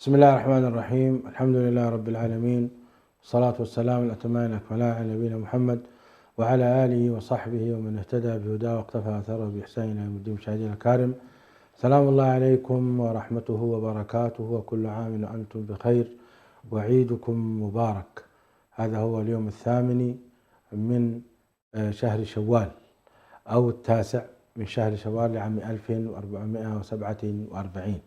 بسم الله الرحمن الرحيم. الحمد لله رب العالمين، والصلاة والسلام الأتمان الأكملان على نبينا محمد وعلى آله وصحبه ومن اهتدى بهداه واقتفى أثره بإحسان إلى يوم الدين. مشاهدينا الكرام، سلام الله عليكم ورحمته وبركاته، وكل عام وأنتم بخير وعيدكم مبارك. هذا هو اليوم الثامن من شهر شوال أو التاسع من شهر شوال لعام 1447،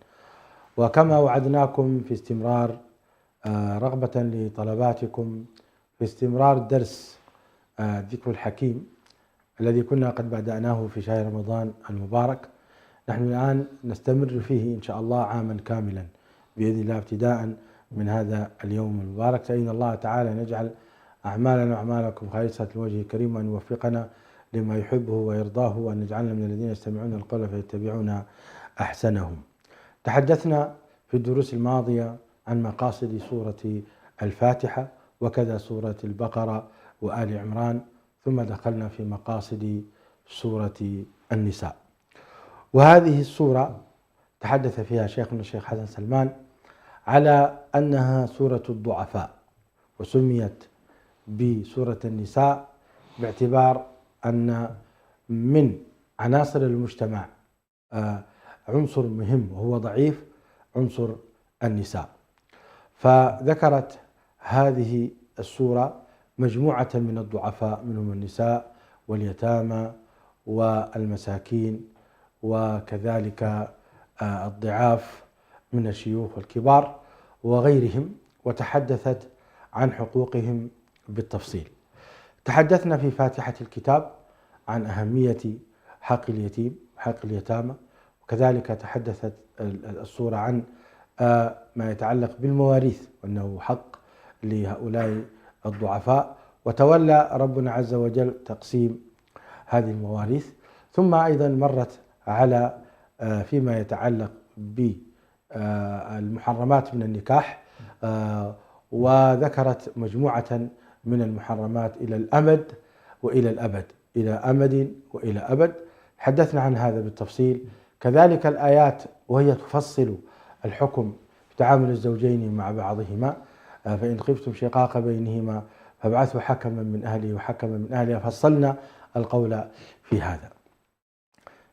وكما وعدناكم في استمرار رغبة لطلباتكم في استمرار درس ذكر الحكيم الذي كنا قد بدأناه في شهر رمضان المبارك، نحن الآن نستمر فيه إن شاء الله عاما كاملا بإذن الله، ابتداء من هذا اليوم المبارك. سألنا الله تعالى أن يجعل أعمالنا وأعمالكم خالصة لوجهه الكريم، وأن يوفقنا لما يحبه ويرضاه، وأن يجعلنا من الذين يستمعون القول فيتبعون أحسنهم. تحدثنا في الدروس الماضية عن مقاصد سورة الفاتحة وكذا سورة البقرة وآل عمران، ثم دخلنا في مقاصد سورة النساء. وهذه السورة تحدث فيها شيخنا الشيخ حسن سلمان على أنها سورة الضعفاء، وسميت بسورة النساء باعتبار أن من عناصر المجتمع عنصر مهم وهو ضعيف، عنصر النساء. فذكرت هذه السورة مجموعة من الضعفاء، منهم النساء واليتامى والمساكين وكذلك الضعاف من الشيوخ والكبار وغيرهم، وتحدثت عن حقوقهم بالتفصيل. تحدثنا في فاتحة الكتاب عن أهمية حق اليتيم وحق اليتامى، وكذلك تحدثت السورة عن ما يتعلق بالمواريث وأنه حق لهؤلاء الضعفاء، وتولى ربنا عز وجل تقسيم هذه المواريث. ثم أيضا مرت على فيما يتعلق بالمحرمات من النكاح، وذكرت مجموعة من المحرمات إلى الأمد وإلى الأبد، إلى أمد وإلى أبد، حدثنا عن هذا بالتفصيل. كذلك الآيات وهي تفصل الحكم في تعامل الزوجين مع بعضهما، فإن خفتم شقاق بينهما فابعثوا حكما من أهله وحكما من أهلها، فصلنا القول في هذا.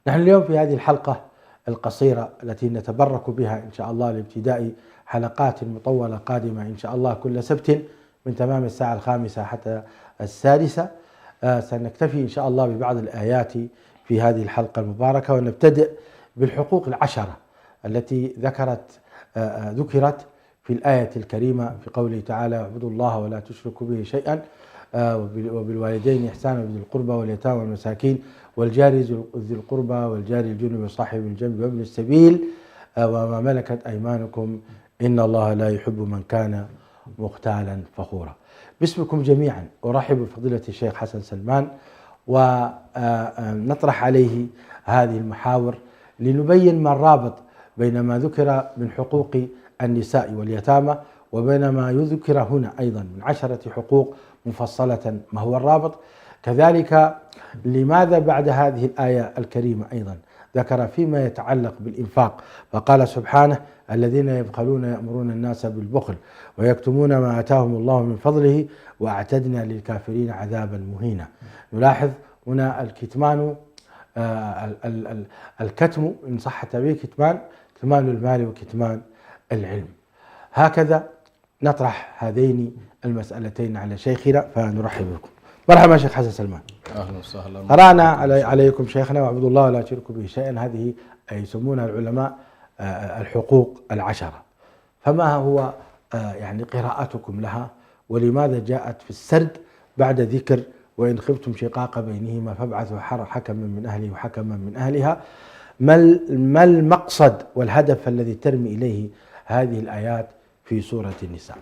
نحن اليوم في هذه الحلقة القصيرة التي نتبرك بها إن شاء الله لابتداء حلقات مطولة قادمة إن شاء الله كل سبت من تمام الساعة 5 حتى 6، سنكتفي إن شاء الله ببعض الآيات في هذه الحلقة المباركة، ونبتدئ بالحقوق العشرة التي ذكرت في الآية الكريمة في قوله تعالى: اعبدوا الله ولا تشركوا به شيئا وبالوالدين إحسانا وبذي القربى واليتامى والمساكين والجار ذي القربى والجار الجنب وصاحب الجنب وابن السبيل وما ملكت أيمانكم إن الله لا يحب من كان مختالا فخورا. باسمكم جميعا أرحب بفضيلة الشيخ حسن سلمان، ونطرح عليه هذه المحاور لنبين ما الرابط بين ما ذكر من حقوق النساء واليتامى وبين ما يذكر هنا أيضا من 10 حقوق مفصلة، ما هو الرابط؟ كذلك لماذا بعد هذه الآية الكريمة أيضا ذكر فيما يتعلق بالإنفاق فقال سبحانه: الذين يبخلون يأمرون الناس بالبخل ويكتمون ما آتاهم الله من فضله وأعتدنا للكافرين عذابا مهينا. نلاحظ هنا الكتمان، الكتم إن صح التعبير، كتمان المال وكتمان العلم. هكذا نطرح هذين المسألتين على شيخنا، فنرحب بكم. مرحبا شيخ حسن سلمان. اهلا وسهلا. قرأنا عليكم شيخنا: واعبدوا الله ولا تشركوا به شيئا. هذه يسمونها العلماء الحقوق العشرة، فما هو يعني قراءتكم لها، ولماذا جاءت في السرد بعد ذكر وإن خفتم شقاق بينهما فابعثوا حكما من أهله وحكما من أهلها؟ ما المقصد والهدف الذي ترمي إليه هذه الآيات في سورة النساء؟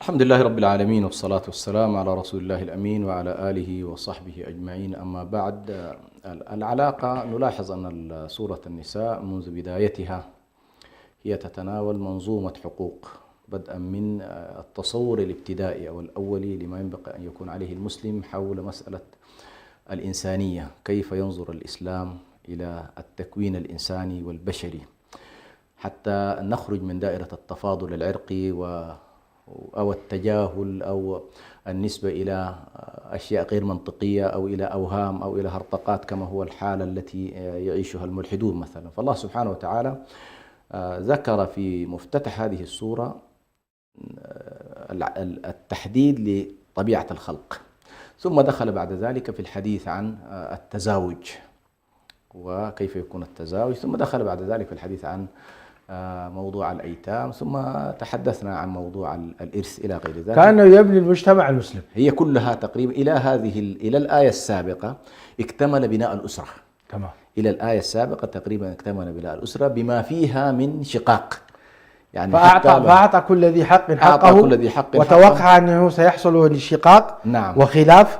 الحمد لله رب العالمين، والصلاة والسلام على رسول الله الأمين وعلى آله وصحبه أجمعين. أما بعد، العلاقة نلاحظ أن سورة النساء منذ بدايتها هي تتناول منظومة حقوق، بدءا من التصور الابتدائي أو الأولي لما ينبغي أن يكون عليه المسلم حول مسألة الإنسانية، كيف ينظر الإسلام إلى التكوين الإنساني والبشري، حتى نخرج من دائرة التفاضل العرقي أو التجاهل أو النسبة إلى أشياء غير منطقية أو إلى أوهام أو إلى هرطقات كما هو الحالة التي يعيشها الملحدون مثلا. فالله سبحانه وتعالى ذكر في مفتتح هذه السورة التحديد لطبيعة الخلق، ثم دخل بعد ذلك في الحديث عن التزاوج وكيف يكون التزاوج، ثم دخل بعد ذلك في الحديث عن موضوع الأيتام، ثم تحدثنا عن موضوع الإرث إلى غير ذلك. كأنه يبني المجتمع المسلم. هي كلها تقريبا إلى الآية السابقة اكتمل بناء الأسرة. تمام. إلى الآية السابقة تقريبا اكتمل بناء الأسرة بما فيها من شقاق، يعني فأعطى كل ذي حق حقه، وتوقع أنه سيحصل انشقاق نعم وخلاف.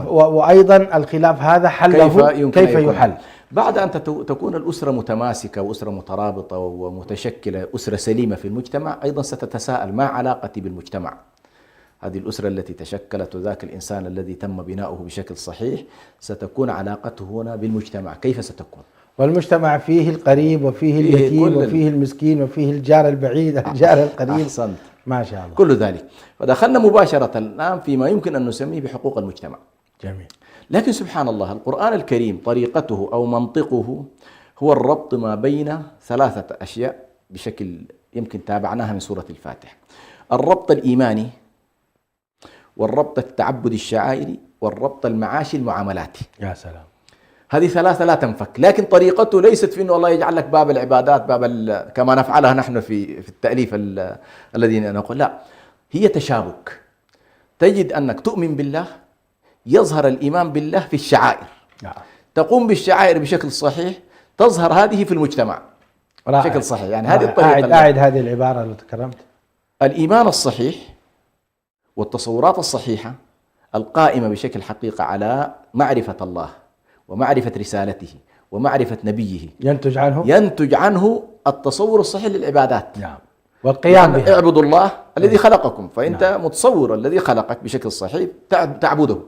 وأيضا الخلاف هذا حله كيف يحل بعد أن تكون الأسرة متماسكة وأسرة مترابطة ومتشكلة، أسرة سليمة في المجتمع، أيضا ستتساءل ما علاقتي بالمجتمع؟ هذه الأسرة التي تشكلت وذاك الإنسان الذي تم بناؤه بشكل صحيح، ستكون علاقته هنا بالمجتمع كيف ستكون؟ والمجتمع فيه القريب وفيه اليتيم وفيه المسكين وفيه الجار البعيد الجار القريب. أحسنت. ما شاء الله. كل ذلك. فدخلنا مباشرة الآن فيما يمكن أن نسميه بحقوق المجتمع. جميل. لكن سبحان الله القرآن الكريم طريقته أو منطقه هو الربط ما بين ثلاثة أشياء بشكل يمكن تابعناها من سورة الفاتحة: الربط الإيماني، والربط التعبد الشعائري، والربط المعاشي المعاملاتي. يا سلام. هذه ثلاثة لا تنفك، لكن طريقته ليست في أنه الله يجعل لك باب العبادات كما نفعلها نحن في التأليف الذي نقول، لا، هي تشابك. تجد أنك تؤمن بالله، يظهر الإيمان بالله في الشعائر، تقوم بالشعائر بشكل صحيح، تظهر هذه في المجتمع بشكل صحيح. يعني هذه الطريقة. أعد هذه العبارة اللي تكرمت. الإيمان الصحيح والتصورات الصحيحة القائمة بشكل حقيقة على معرفة الله ومعرفة رسالته ومعرفة نبيه، ينتج عنه التصور الصحيح للعبادات. نعم. والقيام بها. اعبدوا الله الذي خلقكم، فأنت متصور الذي خلقك بشكل صحيح تعبده.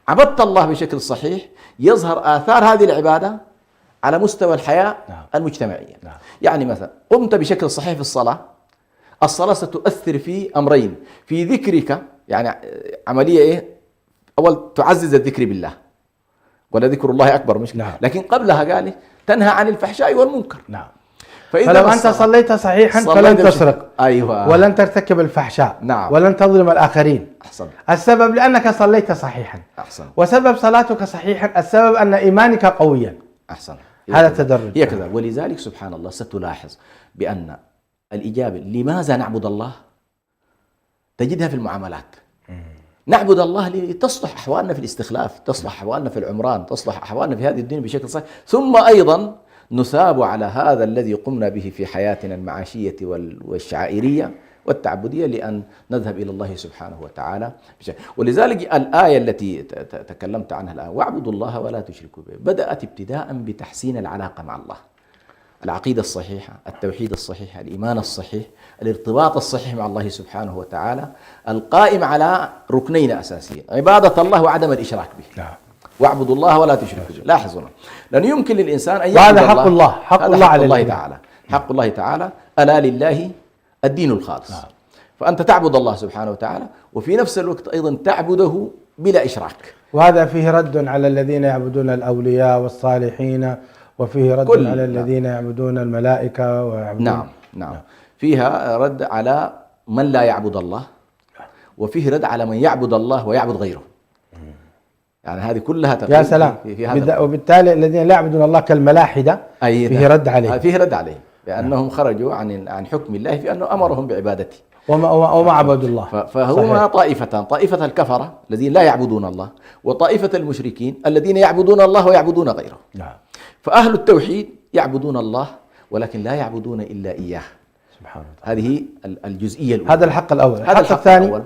عبدت الله بشكل صحيح، يظهر آثار هذه العبادة على مستوى الحياة المجتمعية. يعني مثلا قمت بشكل صحيح في الصلاة ستؤثر في أمرين: في ذكرك، يعني عملية أول تعزز الذكر بالله، ولا ذكر الله أكبر مش لكن قبلها قال تنهى عن الفحشاء والمنكر. فلو أنت صليت صحيحا فلن تسرق، أيوة، ولن ترتكب الفحشاء، ولن تظلم الآخرين. أحسن. السبب لأنك صليت صحيحا. أحسن. وسبب صلاتك صحيحا السبب أن إيمانك قويا. أحسن. هذا تدرج. هي كذا. ولذلك سبحان الله ستلاحظ بأن الإجابة لماذا نعبد الله تجدها في المعاملات. نعبد الله لتصلح أحوالنا في الاستخلاف، تصلح أحوالنا في العمران، تصلح أحوالنا في هذه الدنيا بشكل صحيح، ثم أيضا نثاب على هذا الذي قمنا به في حياتنا المعاشية والشعائرية والتعبدية لأن نذهب إلى الله سبحانه وتعالى. ولذلك الآية التي تكلمت عنها الآن: واعبدوا الله ولا تشركوا به، بدأت ابتداء بتحسين العلاقة مع الله، العقيدة الصحيحة، التوحيد الصحيح، الإيمان الصحيح، الارتباط الصحيح مع الله سبحانه وتعالى، القائم على ركنين أساسيين: عبادة الله وعدم الإشراك به. واعبدوا الله ولا تشركوا به. لاحظوا، لأن يمكن للإنسان أن يعبد الله. هذا حق الله على الله تعالى. حق الله تعالى: ألا لله الدين الخالص. فأنت تعبد الله سبحانه وتعالى، وفي نفس الوقت أيضا تعبده بلا إشراك. وهذا فيه رد على الذين يعبدون الأولياء والصالحين، وفيه رد على الذين يعبدون الملائكة ويعبدون. نعم. فيها رد على من لا يعبد الله، وفيه رد على من يعبد الله ويعبد غيره. يعني هذه كلها يا سلام. وبالتالي الذين لا يعبدون الله كالملاحدة فيه رد عليه. فيه رد عليه لأنهم خرجوا عن حكم الله في أنه أمرهم بعبادته وما عبدوا الله. فهما طائفتان: طائفة الكفرة الذين لا يعبدون الله، وطائفة المشركين الذين يعبدون الله ويعبدون غيره. فأهل التوحيد يعبدون الله ولكن لا يعبدون إلا إياه سبحانه وتعالى. هذه الجزئية الأولى. هذا الحق الأول. الحق الثاني،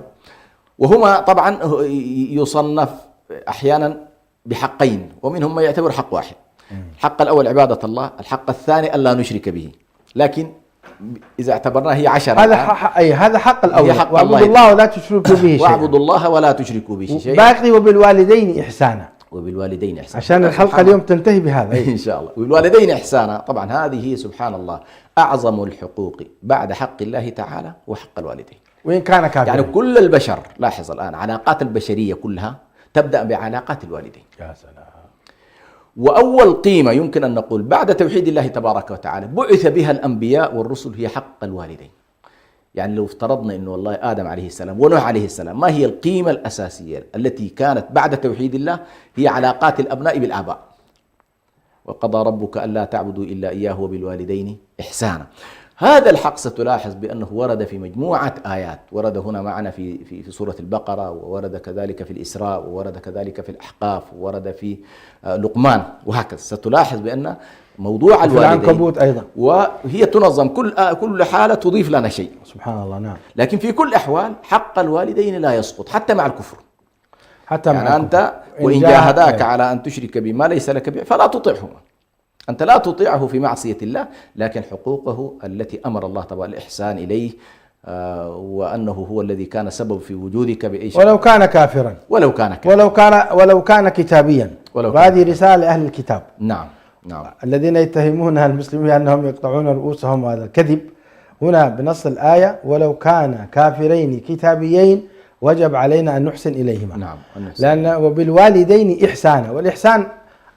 وهما طبعا يصنف أحيانا بحقين، ومنهم ما يعتبر حق واحد. الحق الأول عبادة الله، الحق الثاني ألا نشرك به. لكن إذا اعتبرناه هي 10، هذا حق الأول: واعبدوا الله ولا تشركوا به شيئا. واعبدوا الله ولا تشركوا به شيئا. باقي: وبالوالدين إحسانا. وبالوالدين إحسانا. عشان الحلقة اليوم تنتهي بهذا. إن شاء الله. وبالوالدين إحسانا، طبعا هذه هي سبحان الله أعظم الحقوق بعد حق الله تعالى وحق الوالدين، وإن كان كافرا. يعني كل البشر، لاحظ الآن علاقات البشرية كلها تبدأ بعلاقات الوالدين. يا سلام. وأول قيمة يمكن أن نقول بعد توحيد الله تبارك وتعالى بعث بها الأنبياء والرسل هي حق الوالدين. يعني لو افترضنا أنه والله آدم عليه السلام ونوح عليه السلام، ما هي القيمة الأساسية التي كانت بعد توحيد الله؟ هي علاقات الأبناء بالآباء. وقضى ربك ألا تعبدوا إلا إياه وبالوالدين إحسانا. هذا الحق ستلاحظ بأنه ورد في مجموعة آيات، ورد هنا معنا في سورة البقرة، وورد كذلك في الإسراء، وورد كذلك في الأحقاف، وورد في لقمان، وهكذا. ستلاحظ بأن موضوع الوالدين في العنكبوت أيضا، وهي تنظم كل حالة تضيف لنا شيء. سبحان الله. نعم. لكن في كل الأحوال حق الوالدين لا يسقط حتى مع الكفر. حتى يعني مع أنت وإن جاهداك على أن تشرك بما ليس لك به فلا تطعهما. أنت لا تطيعه في معصية الله، لكن حقوقه التي أمر الله طبعا الإحسان إليه، وأنه هو الذي كان سبب في وجودك بأي شيء، ولو كان كافرا، ولو كان كتابيا. وهذه رسالة لأهل الكتاب. نعم نعم. الذين يتهمون المسلمين أنهم يقطعون رؤوسهم، وهذا الكذب. هنا بنص الآية ولو كان كافرين كتابيين وجب علينا أن نحسن إليهما. نعم. لأن وبالوالدين إحسانا. والإحسان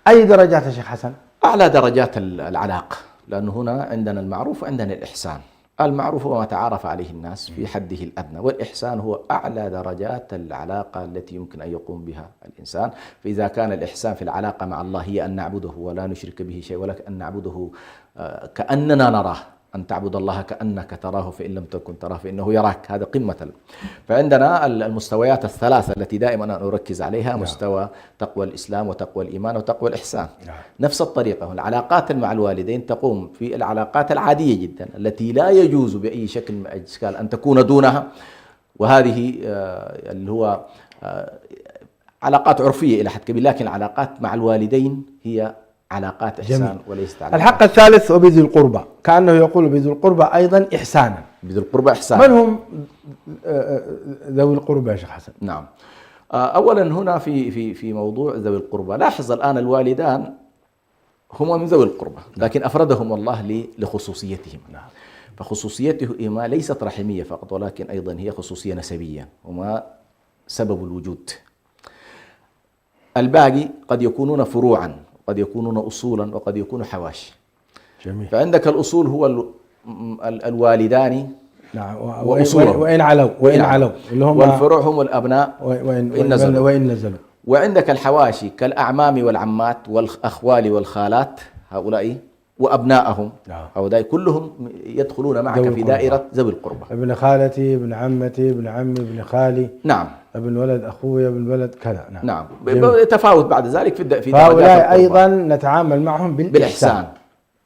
أي درجات يا شيخ حسن؟ أعلى درجات العلاقة، لأنه هنا عندنا المعروف وعندنا الإحسان. المعروف هو ما تعارف عليه الناس في حده الأدنى، والإحسان هو أعلى درجات العلاقة التي يمكن أن يقوم بها الإنسان. فإذا كان الإحسان في العلاقة مع الله هي أن نعبده ولا نشرك به شيء، ولكن أن نعبده كأننا نراه، أن تعبد الله كأنك تراه فإن لم تكن تراه فإنه يراك. هذا قمة. فعندنا المستويات الثلاثة التي دائما أنا أركز عليها، مستوى تقوى الإسلام وتقوى الإيمان وتقوى الإحسان. نفس الطريقة العلاقات مع الوالدين تقوم في العلاقات العادية جدا التي لا يجوز بأي شكل من الأشكال أن تكون دونها، وهذه اللي هو علاقات عرفية إلى حد كبير، لكن العلاقات مع الوالدين هي علاقات إحسان وليست علاقات. الحق الثالث وبذي القربى، كأنه يقول بذي القربى أيضا إحسانا. بذي القربى إحسانا. من هم ذوي القربى يا شيخ حسن؟ نعم. أولا هنا في موضوع ذوي القربى، لاحظ الآن الوالدان هما من ذوي القربى، لكن أفردهم الله لخصوصيتهم. فخصوصيتهما ليست رحمية فقط، ولكن أيضا هي خصوصية نسبية، وما سبب الوجود. الباقي قد يكونون فروعا، قد يكونون أصولا، وقد يكونوا حواشي. جميل. فعندك الأصول هو الوالدان، نعم، وإن علوا اللي هم، والفروع هم الأبناء وإن نزلوا. وعندك الحواشي كالأعمام والعمات والأخوال والخالات، هؤلاء وأبناءهم، هؤلاء كلهم يدخلون معك في دائرة ذوي القربى. ابن خالتي، ابن عمتي، ابن عمي، ابن خالي. نعم. ابن ولد أخوي، ابن ولد كذا. نعم. يتفاوت بعد ذلك في درجات. هؤلاء أيضا نتعامل معهم بالإحسان.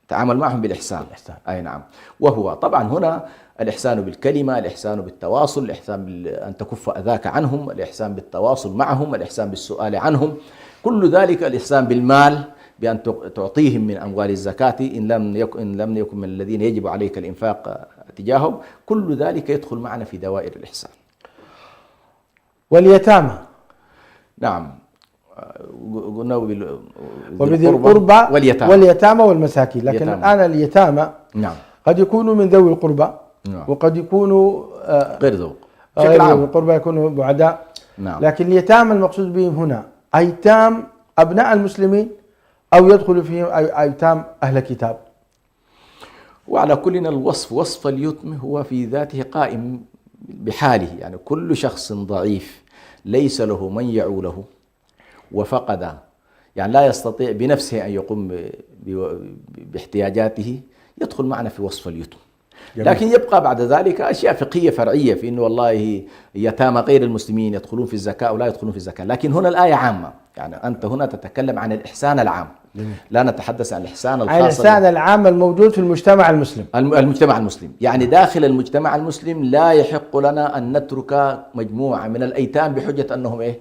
تعامل معهم بالإحسان. أي نعم. وهو طبعا هنا الإحسان بالكلمة، الإحسان بالتواصل، الإحسان أن تكف أذاك عنهم، الإحسان بالتواصل معهم، الإحسان بالسؤال عنهم، كل ذلك. الإحسان بالمال بأن تعطيهم من أموال الزكاة إن لم يكن من الذين يجب عليك الإنفاق تجاههم، كل ذلك يدخل معنا في دوائر الإحسان. واليتامى. نعم. قلنا وبذي القربى واليتامى والمساكين. لكن الآن اليتامى نعم قد يكونوا من ذوي القربى، نعم، وقد يكونوا غير ذوي القربى، يكونوا بعداء. نعم. لكن اليتامى المقصود بهم هنا أيتام أبناء المسلمين، أو يدخل فيهم أيتام أهل الكتاب. وعلى كلنا الوصف، وصف اليتم هو في ذاته قائم بحاله. يعني كل شخص ضعيف ليس له من يعوله وفقد، يعني لا يستطيع بنفسه أن يقوم باحتياجاته، يدخل معنا في وصف اليتم. لكن يبقى بعد ذلك أشياء فقهية فرعية في أنه والله يتامى غير المسلمين يدخلون في الزكاة أو لا يدخلون في الزكاة. لكن هنا الآية عامة، يعني أنت هنا تتكلم عن الإحسان العام، لا نتحدث عن الإحسان الخاص، الإحسان العام الموجود في المجتمع المسلم. المجتمع المسلم، يعني داخل المجتمع المسلم لا يحق لنا أن نترك مجموعة من الأيتام بحجة أنهم إيه؟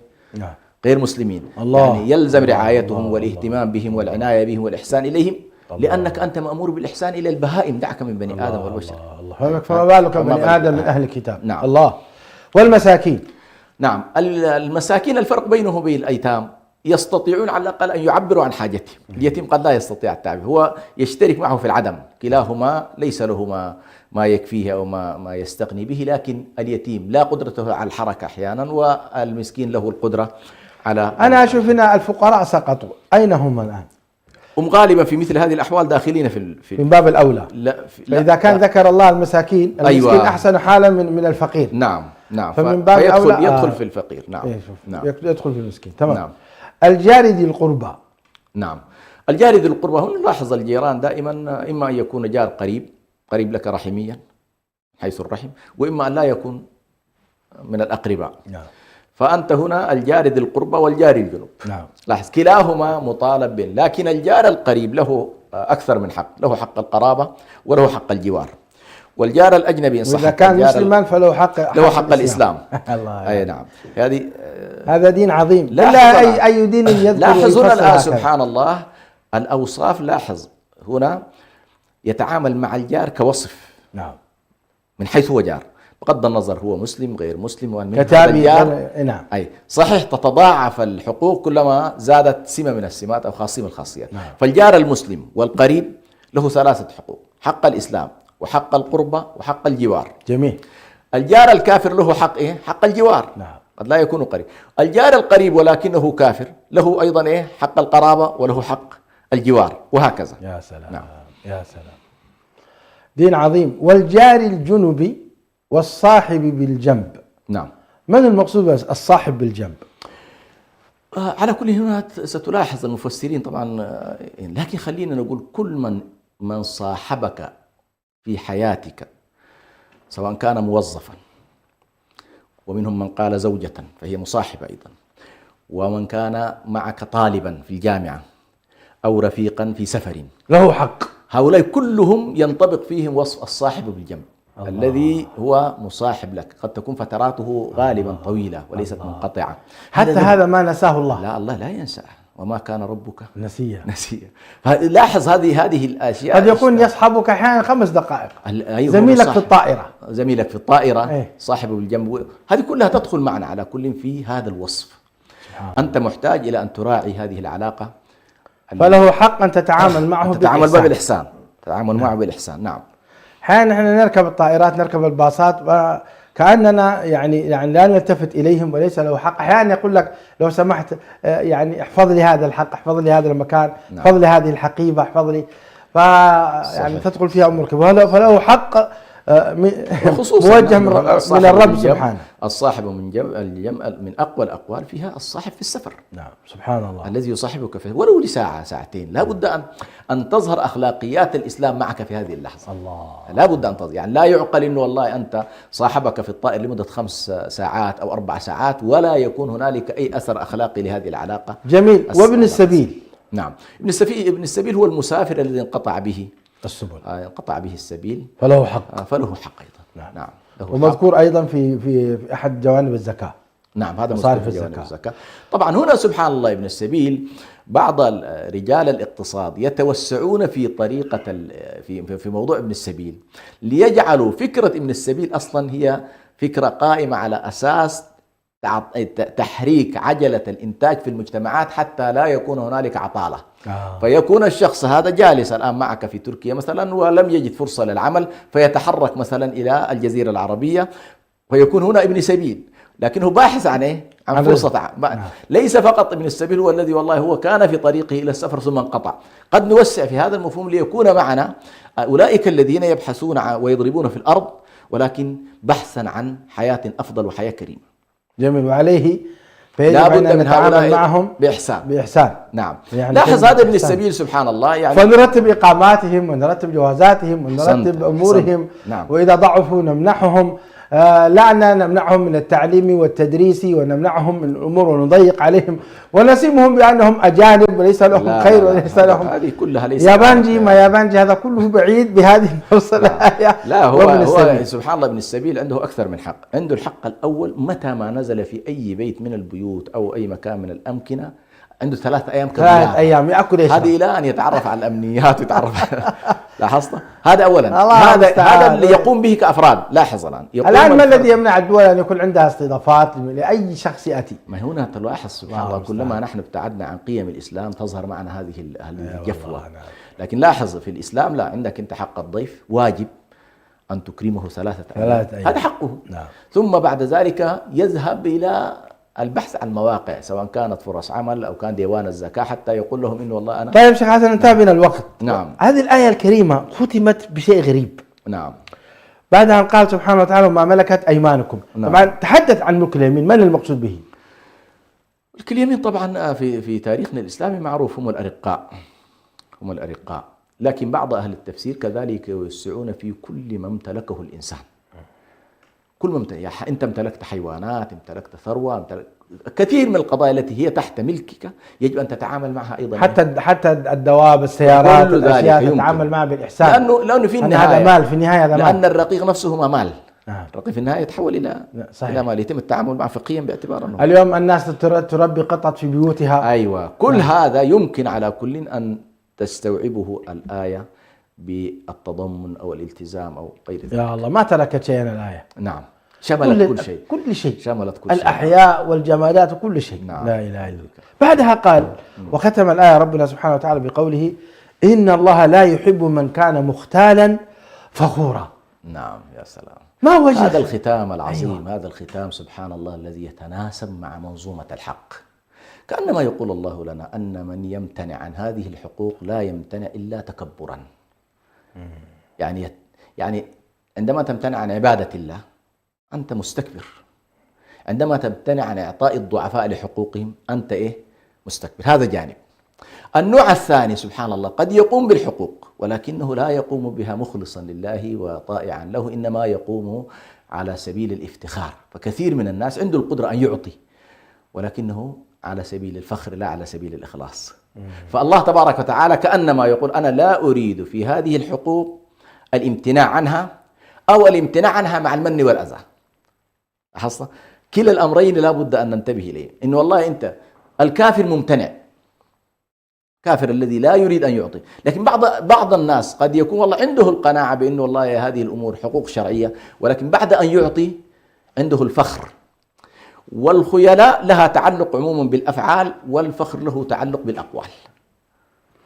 غير مسلمين. يعني يلزم رعايتهم والاهتمام بهم والعناية بهم والإحسان إليهم، لأنك أنت مأمور بالإحسان إلى البهائم، دعك من بني آدم والبشر. الله فما بالك بني آدم من أهل الكتاب. نعم. الله. والمساكين. نعم. المساكين الفرق بينه وبين الأيتام يستطيعون على الأقل أن يعبروا عن حاجتهم. اليتيم قد لا يستطيع التعبير، هو يشترك معه في العدم، كلاهما ليس له ما يكفيه أو ما يستغني به، لكن اليتيم لا قدرته على الحركة أحيانا، والمسكين له القدرة على. أنا أشوف أن الفقراء سقطوا، أين هم الآن؟ هم غالبا في مثل هذه الأحوال داخلين في من باب الأولى. فإذا كان ذكر الله المساكين، المسكين أيوة. أحسن حالا من الفقير. نعم فمن باب الأولى يدخل في الفقير. نعم. نعم يدخل في المسكين. تمام. نعم. الجار ذي القربى. نعم. الجار ذي القربى، هنا نلاحظ الجيران دائما إما أن يكون جار قريب لك رحميا حيث الرحم، وإما أن لا يكون من الأقرباء. نعم. فأنت هنا الجار ذي القربى والجار الجنوب. نعم. لاحظ كلاهما مطالب به، لكن الجار القريب له أكثر من حق، له حق القرابة وله حق الجوار. والجار الأجنبي إن صح وإذا كان مسلما فله حق الإسلام. الله. أي نعم. هذا دين عظيم. لا أي دين يذكر. لاحظ هنا الآن سبحان الله الأوصاف. لاحظ هنا يتعامل مع الجار كوصف. نعم. من حيث هو جار، بغض النظر هو مسلم غير مسلم، ومن كتابي. نعم. أي صحيح تتضاعف الحقوق كلما زادت سمة من السمات أو خاصية من الخاصيات. نعم. فالجار المسلم والقريب له 3 حقوق: حق الإسلام وحق القربة وحق الجوار. جميل. الجار الكافر له حق إيه؟ حق الجوار. نعم. قد لا يكون قريب. الجار القريب ولكنه كافر له أيضا إيه؟ حق القرابة وله حق الجوار، وهكذا. يا سلام. نعم. يا سلام. دين عظيم. والجار الجنب والصاحب بالجنب. نعم. من المقصود الصاحب بالجنب؟ على كل هنا ستلاحظ المفسرين طبعا، لكن خلينا نقول كل من صاحبك في حياتك، سواء كان موظفا، ومنهم من قال زوجة فهي مصاحبة أيضا، ومن كان معك طالبا في الجامعة أو رفيقا في سفر، له حق. هؤلاء كلهم ينطبق فيهم وصف الصاحب بالجنب. الله. الذي هو مصاحب لك، قد تكون فتراته غالبا طويلة وليست منقطعة. حتى هذا ما نساه الله. لا، الله لا ينسى، وما كان ربك نسيا. لاحظ هذه الاشياء. قد يكون يصحبك احيانا 5 دقائق. أيوة. زميلك في الطائرة. أيه. صاحبه بالجنب، هذه كلها تدخل معنا على كل في هذا الوصف. أنت محتاج إلى أن تراعي هذه العلاقة. فله حق أن تتعامل معه بالإحسان. تتعامل معه بالإحسان. نعم. أحيانا نحن نركب الطائرات، نركب الباصات، كأننا يعني لا نلتفت إليهم وليس له حق. أحيانا يقول لك لو سمحت يعني احفظ لي هذا الحق، احفظ لي هذا المكان، نعم. احفظ لي هذه الحقيبة، احفظ لي. يعني تدخل فيها أمور كبيرة، فله حق موجه من الرب سبحانه. الصاحب من أقوى الأقوال فيها الصاحب في السفر. نعم. سبحان الله. الذي يصاحبك في ولو لساعة ساعتين، لا بد أن تظهر أخلاقيات الإسلام معك في هذه اللحظة. الله. لا بد أن تظهر، يعني لا يعقل إنه والله أنت صاحبك في الطائر لمدة 5 ساعات أو 4 ساعات ولا يكون هنالك أي أثر أخلاقي لهذه العلاقة. جميل. وابن السبيل. نعم. ابن السبيل هو المسافر الذي انقطع به السبل. انقطع به السبيل، فله حق. فله حق أيضا. نعم. ومذكور أيضا في أحد جوانب الزكاة. نعم. هذا مصارف الزكاة. طبعا هنا سبحان الله ابن السبيل بعض رجال الاقتصاد يتوسعون في طريقة في موضوع ابن السبيل، ليجعلوا فكرة ابن السبيل أصلا هي فكرة قائمة على أساس تحريك عجلة الإنتاج في المجتمعات حتى لا يكون هنالك عطالة. فيكون الشخص هذا جالس الآن معك في تركيا مثلا ولم يجد فرصة للعمل، فيتحرك مثلا إلى الجزيرة العربية، ويكون هنا ابن سبيل، لكنه باحث عن إيه؟ عن فرصة عمل. ليس فقط ابن السبيل هو الذي والله هو كان في طريقه إلى السفر ثم انقطع. قد نوسع في هذا المفهوم ليكون معنا أولئك الذين يبحثون ويضربون في الأرض، ولكن بحثا عن حياة أفضل وحياة كريمة. جميل. وعليه لا بد أن من نتعامل معهم بإحسان. نعم. يعني لاحظ هذا ابن السبيل سبحان الله، يعني فنرتب إقاماتهم ونرتب جوازاتهم ونرتب أمورهم. نعم. وإذا ضعفوا نمنحهم، لا نمنعهم من التعليم والتدريس ونمنعهم من الأمور ونضيق عليهم ونسمهم بأنهم أجانب وليس لهم خير وليس لهم. هذه كلها ليس يابانجي ما يابانجي، هذا كله بعيد بهذه الآية. لا هو سبحان الله ابن السبيل عنده أكثر من حق. عنده الحق الأول، متى ما نزل في أي بيت من البيوت أو أي مكان من الأمكنة عنده 3 أيام 3 أيام يأكل يشرب. هذه إلى أن يتعرف على الأمنيات ويتعرف لاحظت؟ هذا أولا. هذا اللي يقوم به كأفراد. لاحظ الآن ما الذي يمنع الدول أن يكون عندها استضافات لأي شخص يأتي؟ ما هنا تلاحظ سبحان الله كلما نحن ابتعدنا عن قيم الإسلام تظهر معنا هذه الجفوة. لكن لاحظ في الإسلام لا، عندك أنت حق الضيف واجب أن تكرمه 3 أيام، هذا حقه. ثم بعد ذلك يذهب إلى البحث عن مواقع، سواء كانت فرص عمل أو كان ديوان الزكاة، حتى يقول لهم إنه والله أنا. طيب شيخ حسن، انتهى بنا الوقت. نعم. هذه الآية الكريمة ختمت بشيء غريب. نعم. بعد أن قال سبحانه وتعالى وما ملكت أيمانكم. نعم. طبعا تحدث عن ملك اليمين، من المقصود به؟ ملك اليمين طبعا في تاريخنا الإسلامي معروف هم الأرقاء، لكن بعض أهل التفسير كذلك يوسعون في كل ما امتلكه الإنسان. كل ما أنت امتلكت حيوانات، امتلكت ثروة، كثير من القضايا التي هي تحت ملكك يجب أن تتعامل معها أيضا. حتى الدواب، السيارات، الأشياء تتعامل معها بالإحسان، لأنه في النهاية هذا مال، في النهاية هذا مال. لأن الرقيق نفسه ما مال. الرقيق في النهاية يتحول إلى مال، يتم التعامل معه فقهيا باعتبار أنه. اليوم الناس تربي قطط في بيوتها. أيوة، كل هذا يمكن على كل أن تستوعبه الآية بالتضمن أو الالتزام أو غير ذلك. يا الله، ما تركت شيئا الآية. نعم، شملت كل شيء. كل شيء. شملت كل شيء. الأحياء والجمادات وكل شيء. نعم. لا إله إلا الله. بعدها قال وختم الآية ربنا سبحانه وتعالى بقوله إن الله لا يحب من كان مختالا فخورا. نعم، يا سلام. ما وجه هذا الختام العظيم. أيوة. هذا الختام سبحان الله الذي يتناسب مع منظومة الحق. كأنما يقول الله لنا أن من يمتنع عن هذه الحقوق لا يمتنع إلا تكبرا. يعني عندما تمتنع عن عبادة الله أنت مستكبر، عندما تمتنع عن إعطاء الضعفاء لحقوقهم أنت مستكبر. هذا جانب. النوع الثاني سبحان الله قد يقوم بالحقوق ولكنه لا يقوم بها مخلصا لله وطائعا له، إنما يقوم على سبيل الافتخار. فكثير من الناس عنده القدرة أن يعطي ولكنه على سبيل الفخر لا على سبيل الإخلاص. فالله تبارك وتعالى كأنما يقول أنا لا أريد في هذه الحقوق الامتناع عنها أو الامتناع عنها مع المن والأذى. لاحظت؟ كلا الأمرين لا بد أن ننتبه إليه. إنه والله أنت الكافر ممتنع، كافر الذي لا يريد أن يعطي، لكن بعض الناس قد يكون والله عنده القناعة بأنه والله هذه الأمور حقوق شرعية، ولكن بعد أن يعطي عنده الفخر. والخيلاء لها تعلق عموما بالأفعال والفخر له تعلق بالأقوال.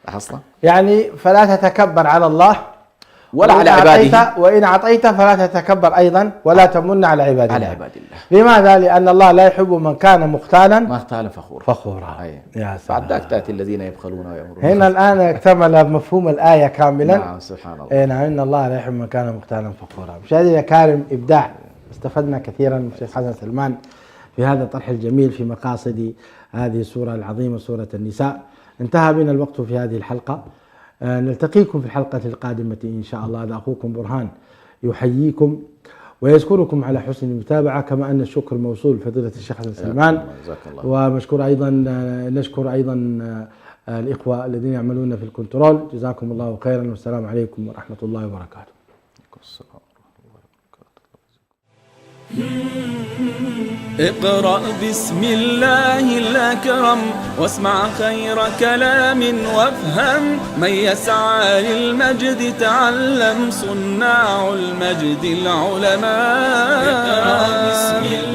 لاحظت؟ يعني فلا تتكبر على الله ولا على عباده، وإن أعطيت فلا تتكبر أيضا ولا تمن على عباد الله. على عباد الله. لماذا؟ لأن الله لا يحب من كان مختالا فخورا. يا سلام. بعد ذلك تأتي الذين يبخلون ويأمرون. هنا الآن اكتمل مفهوم الآية كاملا. نعم سبحان الله. نعم، إن الله لا يحب من كان مختالا فخورا. مشاهدينا الكرام، إبداع. استفدنا كثيرا من الشيخ حسن سلمان في هذا الطرح الجميل في مقاصد هذه السورة العظيمة، سورة النساء. انتهى بنا الوقت في هذه الحلقة، نلتقيكم في الحلقة القادمة إن شاء الله. هذا أخوكم برهان يحييكم ويشكركم على حسن المتابعة، كما أن الشكر موصول فضيلة الشيخ حسن سلمان، ومشكور أيضا نشكر أيضا الإخوة الذين يعملون في الكنترول. جزاكم الله خيرا، والسلام عليكم ورحمة الله وبركاته. اقرأ بسم الله الأكرم واسمع خير كلام وافهم، من يسعى للمجد تعلم، صناع المجد العلماء. اقرأ بسم الله